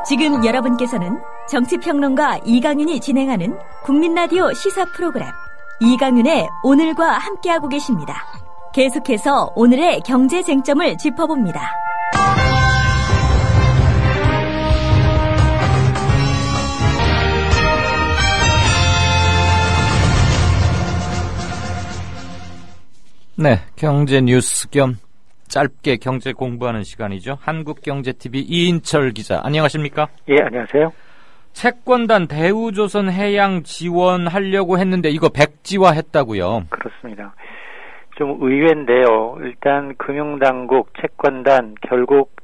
지금 여러분께서는 정치평론가 이강윤이 진행하는 국민라디오 시사 프로그램 이강윤의 오늘과 함께하고 계십니다. 계속해서 오늘의 경제 쟁점을 짚어봅니다. 네, 경제 뉴스 겸 짧게 경제 공부하는 시간이죠. 한국경제TV 이인철 기자, 안녕하십니까? 예, 안녕하세요. 채권단 대우조선 해양 지원하려고 했는데 이거 백지화했다고요? 그렇습니다. 좀 의외인데요. 일단 금융당국, 채권단 결국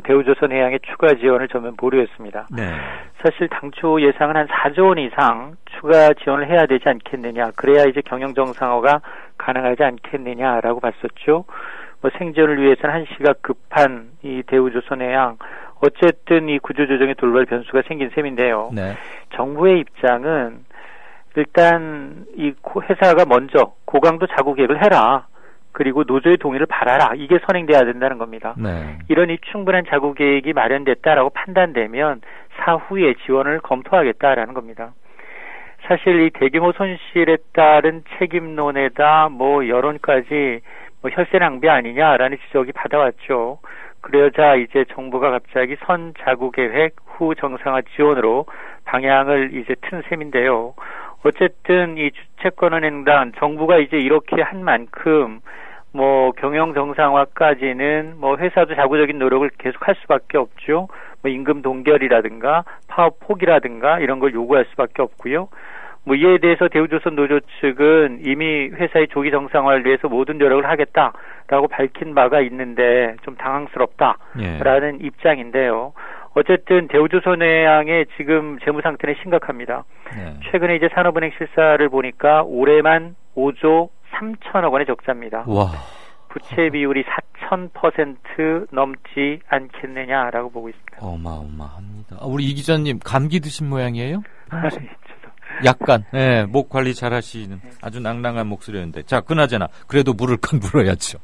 대우조선 해양의 추가 지원을 전면 보류했습니다. 네. 사실 당초 예상은 한 4조 원 이상 추가 지원을 해야 되지 않겠느냐. 그래야 이제 경영 정상화가 가능하지 않겠느냐라고 봤었죠. 뭐 생존을 위해서는 한시가 급한 이 대우조선해양, 어쨌든 이 구조조정의 돌발 변수가 생긴 셈인데요. 네. 정부의 입장은 일단 이 회사가 먼저 고강도 자구 계획을 해라. 그리고 노조의 동의를 받아라. 이게 선행돼야 된다는 겁니다. 네. 이런 이 충분한 자구 계획이 마련됐다라고 판단되면 사후에 지원을 검토하겠다라는 겁니다. 사실 이 대규모 손실에 따른 책임론에다 뭐 여론까지 뭐 혈세 낭비 아니냐라는 지적이 받아왔죠. 그러자 이제 정부가 갑자기 선 자구 계획 후 정상화 지원으로 방향을 이제 튼 셈인데요. 어쨌든 이 주채권은행단 정부가 이제 이렇게 한 만큼 뭐 경영 정상화까지는 뭐 회사도 자구적인 노력을 계속할 수밖에 없죠. 뭐 임금 동결이라든가 파업 포기라든가 이런 걸 요구할 수밖에 없고요. 뭐 이에 대해서 대우조선 노조 측은 이미 회사의 조기 정상화를 위해서 모든 노력을 하겠다라고 밝힌 바가 있는데 좀 당황스럽다라는 입장인데요. 어쨌든 대우조선해양의 지금 재무 상태는 심각합니다. 최근에 이제 산업은행 실사를 보니까 올해만 5조 3천억 원의 적자입니다. 와. 부채 비율이 4,000% 넘지 않겠느냐라고 보고 있습니다. 어마어마합니다. 우리 이 기자님 감기 드신 모양이에요? 저도. 약간, 네, 목 관리 잘 하시는 아주 낭낭한 목소리였는데. 자, 그나저나, 그래도 물을 건 물어야죠.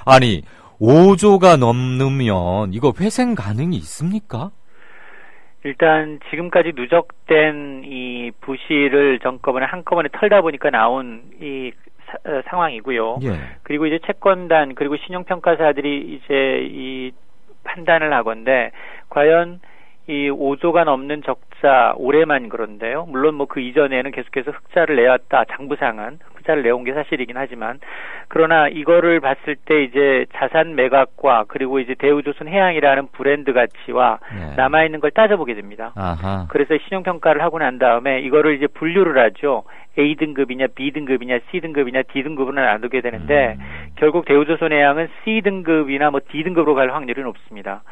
아니, 5조가 넘으면 이거 회생 가능이 있습니까? 일단, 지금까지 누적된 이 부실을 한꺼번에 털다 보니까 나온 이 상황이고요. 예. 그리고 이제 채권단, 그리고 신용평가사들이 이제 이 판단을 하건데, 과연 이 5조가 넘는 적자 올해만 그런데요. 물론 뭐 그 이전에는 계속해서 흑자를 내왔다. 장부상은 흑자를 내온 게 사실이긴 하지만 그러나 이거를 봤을 때 이제 자산 매각과 그리고 이제 대우조선 해양이라는 브랜드 가치와 남아 있는 걸 따져보게 됩니다. 아하. 그래서 신용평가를 하고 난 다음에 이거를 이제 분류를 하죠. A등급이냐, B등급이냐, C등급이냐, D등급으로 나누게 되는데 결국 대우조선해양은 C등급이나 뭐 D등급으로 갈 확률이 높습니다.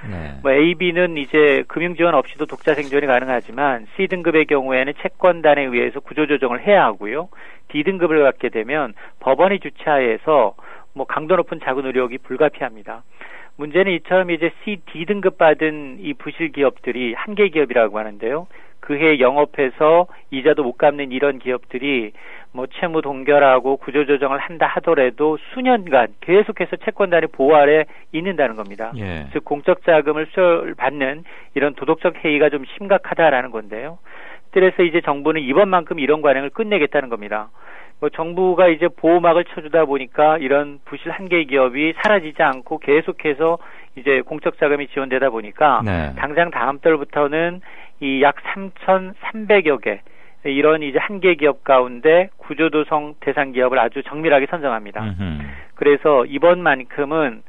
뭐 A, B는 이제 금융지원 없이도 독자 생존이 가능하지만 C등급의 경우에는 채권단에 의해서 구조조정을 해야 하고요. D등급을 갖게 되면 법원이 주차해서 뭐 강도 높은 자구 노력이 불가피합니다. 문제는 이처럼 이제 C, D등급 받은 이 부실 기업들이 한계 기업이라고 하는데요. 그해 영업해서 이자도 못 갚는 이런 기업들이 뭐 채무 동결하고 구조조정을 한다 하더라도 수년간 계속해서 채권단의 보호 아래 있는다는 겁니다. 예. 즉 공적 자금을 수혈받는 이런 도덕적 해이가 좀 심각하다라는 건데요. 그래서 이제 정부는 이번만큼 이런 관행을 끝내겠다는 겁니다. 뭐 정부가 이제 보호막을 쳐주다 보니까 이런 부실 한계 기업이 사라지지 않고 계속해서 이제 공적 자금이 지원되다 보니까 당장 다음 달부터는 이 약 3,300여 개 이런 이제 한계 기업 가운데 구조조정 대상 기업을 아주 정밀하게 선정합니다. 그래서 이번만큼은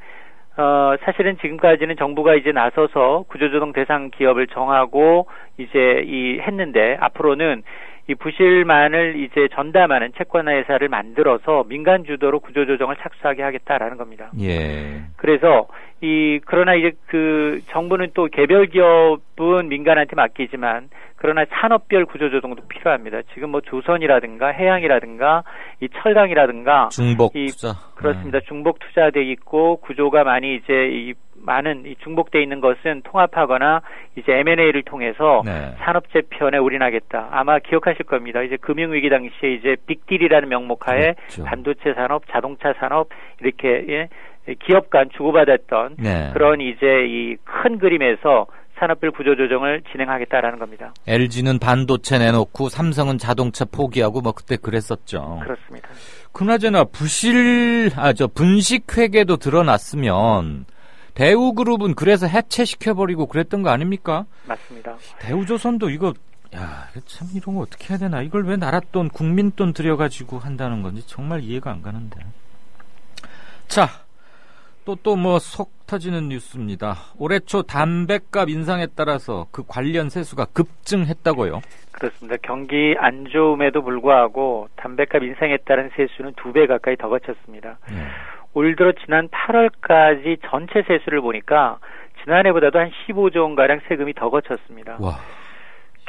사실은 지금까지는 정부가 이제 나서서 구조조정 대상 기업을 정하고 이제 했는데 앞으로는 이 부실만을 이제 전담하는 채권회사를 만들어서 민간 주도로 구조조정을 착수하게 하겠다라는 겁니다. 예. 그래서 그러나 이제 그 정부는 또 개별 기업은 민간한테 맡기지만 그러나 산업별 구조조정도 필요합니다. 지금 뭐 조선이라든가 해양이라든가 이 철강이라든가 중복 투자 그렇습니다. 중복 투자돼 있고 구조가 많이 이제 많은 중복돼 있는 것은 통합하거나 이제 M&A를 통해서 산업 재편에 올인하겠다. 아마 기억하실 겁니다. 이제 금융위기 당시에 이제 빅딜이라는 명목하에 그렇죠. 반도체 산업, 자동차 산업 이렇게 기업 간 주고받았던 그런 이제 이 큰 그림에서 산업별 구조조정을 진행하겠다라는 겁니다. LG는 반도체 내놓고 삼성은 자동차 포기하고 뭐 그때 그랬었죠. 그렇습니다. 그나저나 분식 회계도 드러났으면 대우그룹은 그래서 해체시켜버리고 그랬던 거 아닙니까? 맞습니다. 대우조선도 이거 참 이런 거 어떻게 해야 되나? 이걸 왜 나라 돈, 국민 돈 들여가지고 한다는 건지 정말 이해가 안 가는데. 자, 또 뭐 속 터지는 뉴스입니다. 올해 초 담배값 인상에 따라서 그 관련 세수가 급증했다고요? 그렇습니다. 경기 안 좋음에도 불구하고 담배값 인상에 따른 세수는 2배 가까이 더 거쳤습니다. 올 들어 지난 8월까지 전체 세수를 보니까 지난해보다도 한 15조 원가량 세금이 더 거쳤습니다. 와.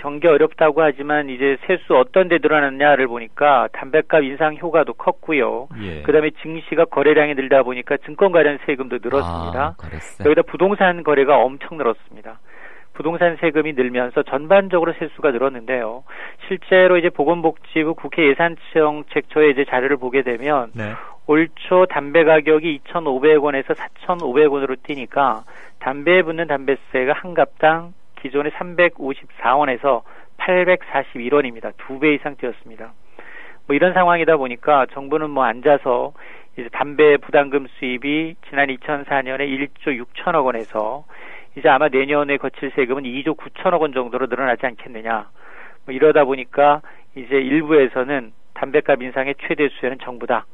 경기 어렵다고 하지만 이제 세수 어떤 데 늘어났냐를 보니까 담배값 인상 효과도 컸고요. 예. 그다음에 증시가 거래량이 늘다 보니까 증권 관련 세금도 늘었습니다. 여기다 부동산 거래가 엄청 늘었습니다. 부동산 세금이 늘면서 전반적으로 세수가 늘었는데요. 실제로 이제 보건복지부 국회 예산정책처의 이제 자료를 보게 되면 네. 올 초 담배 가격이 2,500원에서 4,500원으로 뛰니까 담배에 붙는 담배세가 한 갑당 기존의 354원에서 841원입니다. 2배 이상 뛰었습니다. 뭐 이런 상황이다 보니까 정부는 뭐 앉아서 이제 담배 부담금 수입이 지난 2004년에 1조 6천억 원에서 이제 아마 내년에 거칠 세금은 2조 9천억 원 정도로 늘어나지 않겠느냐. 뭐 이러다 보니까 이제 일부에서는 담배값 인상의 최대 수혜는 정부다.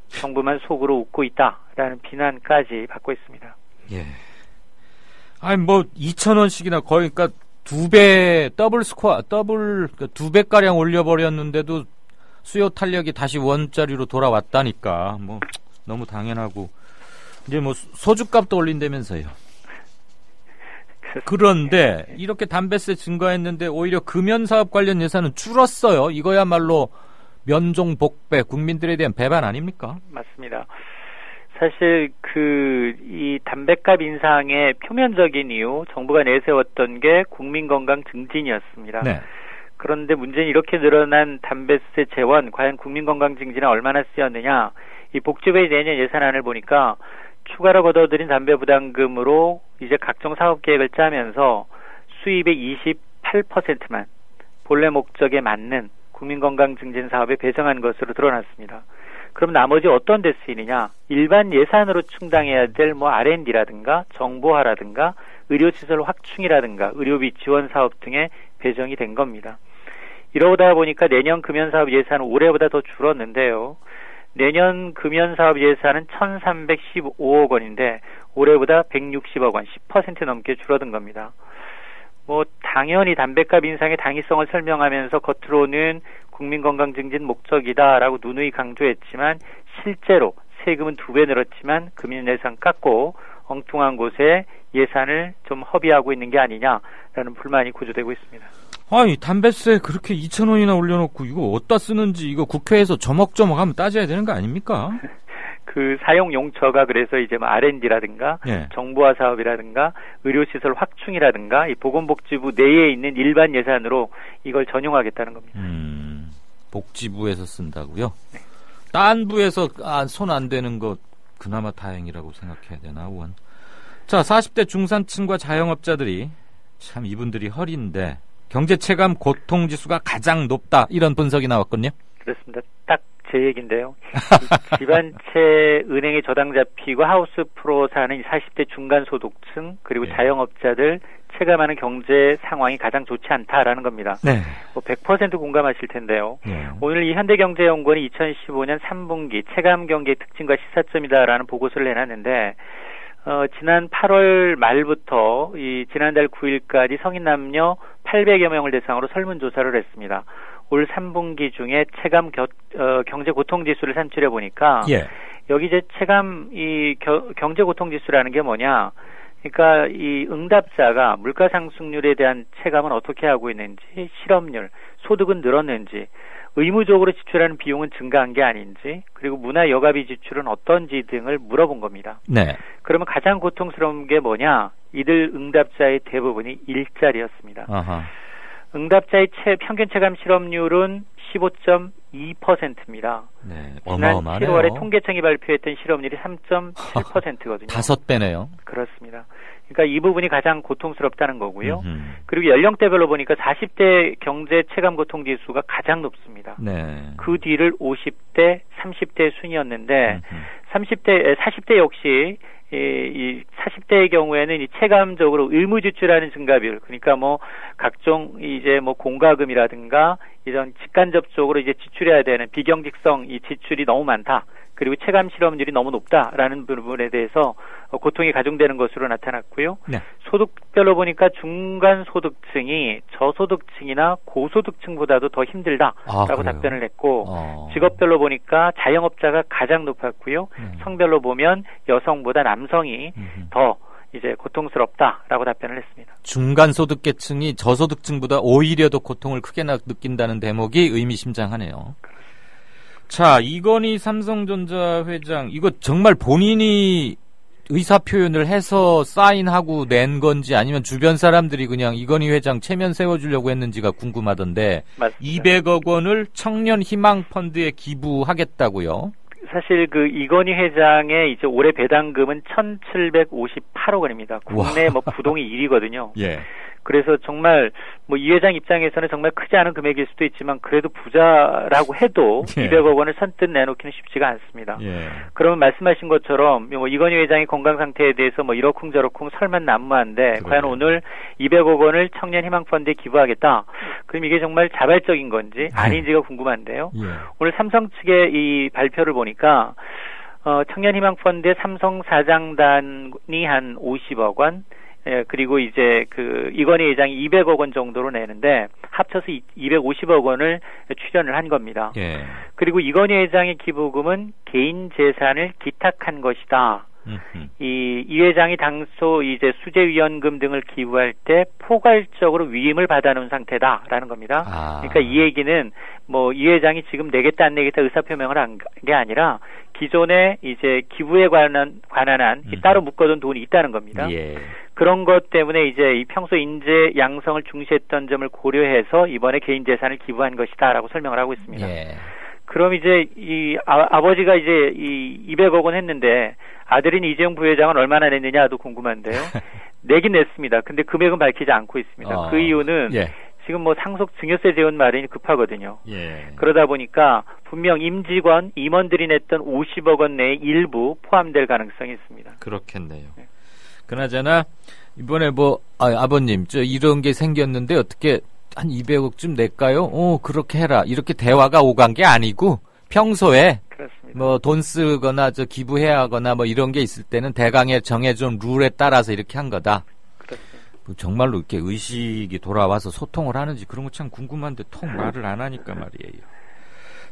정부만 속으로 웃고 있다라는 비난까지 받고 있습니다. 예. 아니 뭐 2,000원씩이나 거의 그러니까 2배 그러니까 2배 가량 올려버렸는데도 수요 탄력이 다시 원자리로 돌아왔다니까 뭐 너무 당연하고 이제 뭐 소주값도 올린다면서요. 그런데 이렇게 담배세 증가했는데 오히려 금연사업 관련 예산은 줄었어요. 이거야말로 면종 복배 국민들에 대한 배반 아닙니까? 맞습니다. 사실 이 담배값 인상의 표면적인 이유 정부가 내세웠던 게 국민건강 증진이었습니다. 네. 그런데 문제는 이렇게 늘어난 담배세 재원 과연 국민건강 증진에 얼마나 쓰였느냐. 이 복지부의 내년 예산안을 보니까 추가로 걷어들인 담배 부담금으로 이제 각종 사업계획을 짜면서 수입의 28%만 본래 목적에 맞는 국민건강 증진 사업에 배정한 것으로 드러났습니다. 그럼 나머지 어떤 데 쓰이느냐? 일반 예산으로 충당해야 될 뭐 R&D라든가 정보화라든가 의료시설 확충이라든가 의료비 지원 사업 등에 배정이 된 겁니다. 이러다 보니까 내년 금연사업 예산은 올해보다 더 줄었는데요. 내년 금연사업 예산은 1,315억 원인데 올해보다 160억 원, 10% 넘게 줄어든 겁니다. 뭐 당연히 담배값 인상의 당위성을 설명하면서 겉으로는 국민건강 증진 목적이다라고 누누이 강조했지만 실제로 세금은 2배 늘었지만 금연 예산 깎고 엉뚱한 곳에 예산을 좀 허비하고 있는 게 아니냐라는 불만이 고조되고 있습니다. 아니 담배세 그렇게 2,000원이나 올려놓고 이거 어디다 쓰는지 이거 국회에서 조목조목 한번 따져야 되는 거 아닙니까? 그 사용 용처가 그래서 이제 뭐 R&D라든가 예. 정보화 사업이라든가 의료시설 확충이라든가 이 보건복지부 내에 있는 일반 예산으로 이걸 전용하겠다는 겁니다. 복지부에서 쓴다고요? 네. 딴 부에서 손 안 대는 것 그나마 다행이라고 생각해야 되나 의원? 자, 40대 중산층과 자영업자들이 참 이분들이 허리인데 경제 체감 고통지수가 가장 높다 이런 분석이 나왔거든요. 그렇습니다. 딱 제 얘기인데요. 집안채 은행에 저당 잡히고 하우스 프로 사는 40대 중간소득층 그리고 네. 자영업자들 체감하는 경제 상황이 가장 좋지 않다라는 겁니다. 네. 뭐 100% 공감하실 텐데요. 네. 오늘 이 현대경제연구원이 2015년 3분기 체감 경제의 특징과 시사점이다라는 보고서를 내놨는데 지난 8월 말부터 지난달 9일까지 성인 남녀 800여 명을 대상으로 설문조사를 했습니다. 올 3분기 중에 체감 경제 고통지수를 산출해 보니까 예. 여기 이제 체감 경제 고통지수라는 게 뭐냐? 그러니까 이 응답자가 물가 상승률에 대한 체감은 어떻게 하고 있는지, 실업률, 소득은 늘었는지, 의무적으로 지출하는 비용은 증가한 게 아닌지, 그리고 문화 여가비 지출은 어떤지 등을 물어본 겁니다. 네. 그러면 가장 고통스러운 게 뭐냐? 이들 응답자의 대부분이 일자리였습니다. 아하. 응답자의 평균 체감 실업률은 15.2%입니다. 네. 지난 어마어마하네요. 7월에 통계청이 발표했던 실업률이 3.7%거든요. 5배네요. 그렇습니다. 그러니까 이 부분이 가장 고통스럽다는 거고요. 그리고 연령대별로 보니까 40대 경제 체감 고통 지수가 가장 높습니다. 네. 그 뒤를 50대, 30대 순이었는데 40대 역시 이 40대의 경우에는 이 체감적으로 의무 지출하는 증가율, 그러니까 뭐 각종 이제 뭐 공과금이라든가 이런 직간접적으로 이제 지출해야 되는 비경직성 이 지출이 너무 많다. 그리고 체감 실업률이 너무 높다라는 부분에 대해서 고통이 가중되는 것으로 나타났고요. 네. 소득별로 보니까 중간 소득층이 저소득층이나 고소득층보다도 더 힘들다라고 답변을 했고 직업별로 보니까 자영업자가 가장 높았고요. 성별로 보면 여성보다 남성이 더 이제 고통스럽다라고 답변을 했습니다. 중간 소득계층이 저소득층보다 오히려 더 고통을 크게 느낀다는 대목이 의미심장하네요. 자, 이건희 삼성전자 회장, 이거 정말 본인이 의사 표현을 해서 사인하고 낸 건지 아니면 주변 사람들이 그냥 이건희 회장 체면 세워주려고 했는지가 궁금하던데, 맞습니다. 200억 원을 청년 희망 펀드에 기부하겠다고요? 사실 그 이건희 회장의 이제 올해 배당금은 1,758억 원입니다. 국내 뭐 부동의 1위거든요. 예. 그래서 정말 뭐 이 회장 입장에서는 정말 크지 않은 금액일 수도 있지만 그래도 부자라고 해도 예. 200억 원을 선뜻 내놓기는 쉽지가 않습니다. 예. 그러면 말씀하신 것처럼 뭐 이건희 회장의 건강 상태에 대해서 뭐 이러쿵저러쿵 설만 난무한데 과연 오늘 200억 원을 청년 희망 펀드에 기부하겠다. 그럼 이게 정말 자발적인 건지 아닌지가 궁금한데요. 예. 오늘 삼성 측의 이 발표를 보니까 청년 희망 펀드의 삼성 사장단이 한 50억 원, 예, 그리고 이제 그 이건희 회장이 200억 원 정도로 내는데 합쳐서 250억 원을 출연을 한 겁니다. 예. 그리고 이건희 회장의 기부금은 개인 재산을 기탁한 것이다. 이 회장이 당초 이제 수재위원금 등을 기부할 때 포괄적으로 위임을 받아놓은 상태다라는 겁니다. 그러니까 이 얘기는 뭐 이 회장이 지금 내겠다 안 내겠다 의사표명을 한 게 아니라 기존에 이제 기부에 관한 한 따로 묶어둔 돈이 있다는 겁니다. 예. 그런 것 때문에 이제 이 평소 인재 양성을 중시했던 점을 고려해서 이번에 개인 재산을 기부한 것이다라고 설명을 하고 있습니다. 예. 그럼 이제 이 아버지가 이제 이 200억 원 했는데 아들인 이재용 부회장은 얼마나 냈느냐도 궁금한데요. 내긴 냈습니다. 근데 금액은 밝히지 않고 있습니다. 그 이유는 예. 지금 뭐 상속 증여세 재원 마련이 급하거든요. 예. 그러다 보니까 분명 임원들이 냈던 50억 원 내에 일부 포함될 가능성이 있습니다. 그렇겠네요. 네. 그나저나 이번에 뭐 아버님 저 이런 게 생겼는데 어떻게 한 200억쯤 낼까요? 그렇게 해라. 이렇게 대화가 오간 게 아니고 평소에 그렇습니다. 뭐 돈 쓰거나 저 기부해야 하거나 뭐 이런 게 있을 때는 대강에 정해준 룰에 따라서 이렇게 한 거다. 그렇습니다. 뭐 정말로 이렇게 의식이 돌아와서 소통을 하는지 그런 거 참 궁금한데 통 말을 안 하니까 말이에요.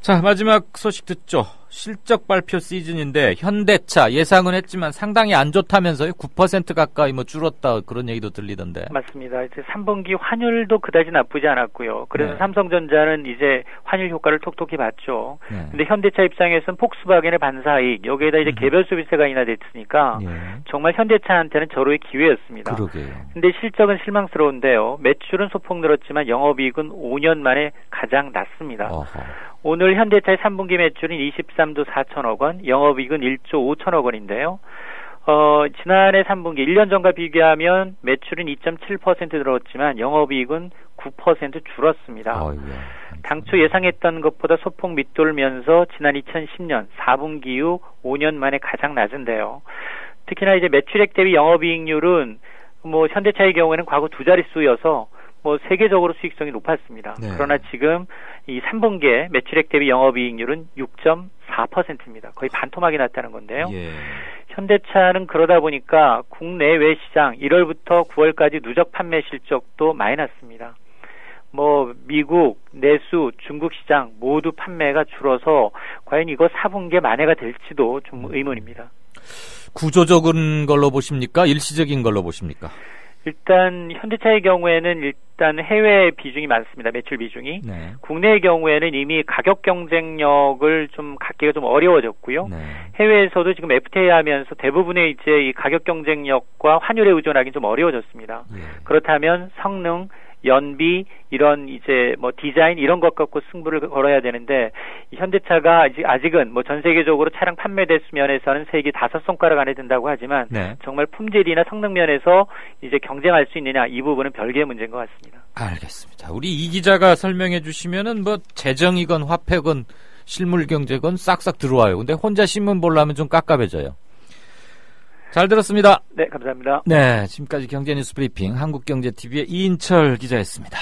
자, 마지막 소식 듣죠. 실적 발표 시즌인데 현대차 예상은 했지만 상당히 안 좋다면서요? 9% 가까이 뭐 줄었다 그런 얘기도 들리던데. 맞습니다. 이제 3분기 환율도 그다지 나쁘지 않았고요. 그래서 네. 삼성전자는 이제 환율 효과를 톡톡히 봤죠. 네. 근데 현대차 입장에서는 폭스바겐의 반사이익 여기에다 이제 개별 소비세가 인하됐으니까 네. 정말 현대차한테는 절호의 기회였습니다. 그러게요. 근데 실적은 실망스러운데요. 매출은 소폭 늘었지만 영업이익은 5년 만에 가장 낮습니다. 어허. 오늘 현대차의 3분기 매출은 23조 4천억 원, 영업이익은 1조 5천억 원인데요. 지난해 3분기 1년 전과 비교하면 매출은 2.7% 늘었지만 영업이익은 9% 줄었습니다. 당초 예상했던 것보다 소폭 밑돌면서 지난 2010년 4분기 이후 5년 만에 가장 낮은데요. 특히나 이제 매출액 대비 영업이익률은 뭐 현대차의 경우에는 과거 두 자릿수여서 뭐 세계적으로 수익성이 높았습니다. 네. 그러나 지금 이 3분기에 매출액 대비 영업이익률은 6.4%입니다. 거의 반토막이 났다는 건데요. 예. 현대차는 그러다 보니까 국내외 시장 1월부터 9월까지 누적 판매 실적도 많이 났습니다. 뭐 미국, 내수, 중국 시장 모두 판매가 줄어서 과연 이거 4분기에 만회가 될지도 좀 의문입니다. 구조적인 걸로 보십니까? 일시적인 걸로 보십니까? 일단 현대차의 경우에는 일단 해외 비중이 많습니다. 매출 비중이. 네. 국내의 경우에는 이미 가격 경쟁력을 좀 갖기가 좀 어려워졌고요. 네. 해외에서도 지금 FTA 하면서 대부분의 이제 이 가격 경쟁력과 환율에 의존하기 좀 어려워졌습니다. 네. 그렇다면 성능, 연비, 이런 이제 뭐 디자인 이런 것 갖고 승부를 걸어야 되는데, 현대차가 아직은 뭐 전 세계적으로 차량 판매 대수 면에서는 세계 5손가락 안에 든다고 하지만 네. 정말 품질이나 성능 면에서 이제 경쟁할 수 있느냐, 이 부분은 별개의 문제인 것 같습니다. 알겠습니다. 우리 이 기자가 설명해 주시면은 뭐 재정이건 화폐건 실물 경제건 싹싹 들어와요. 근데 혼자 신문 보려면 좀 깝깝해져요. 잘 들었습니다. 네, 감사합니다. 네, 지금까지 경제뉴스 브리핑 한국경제TV의 이인철 기자였습니다.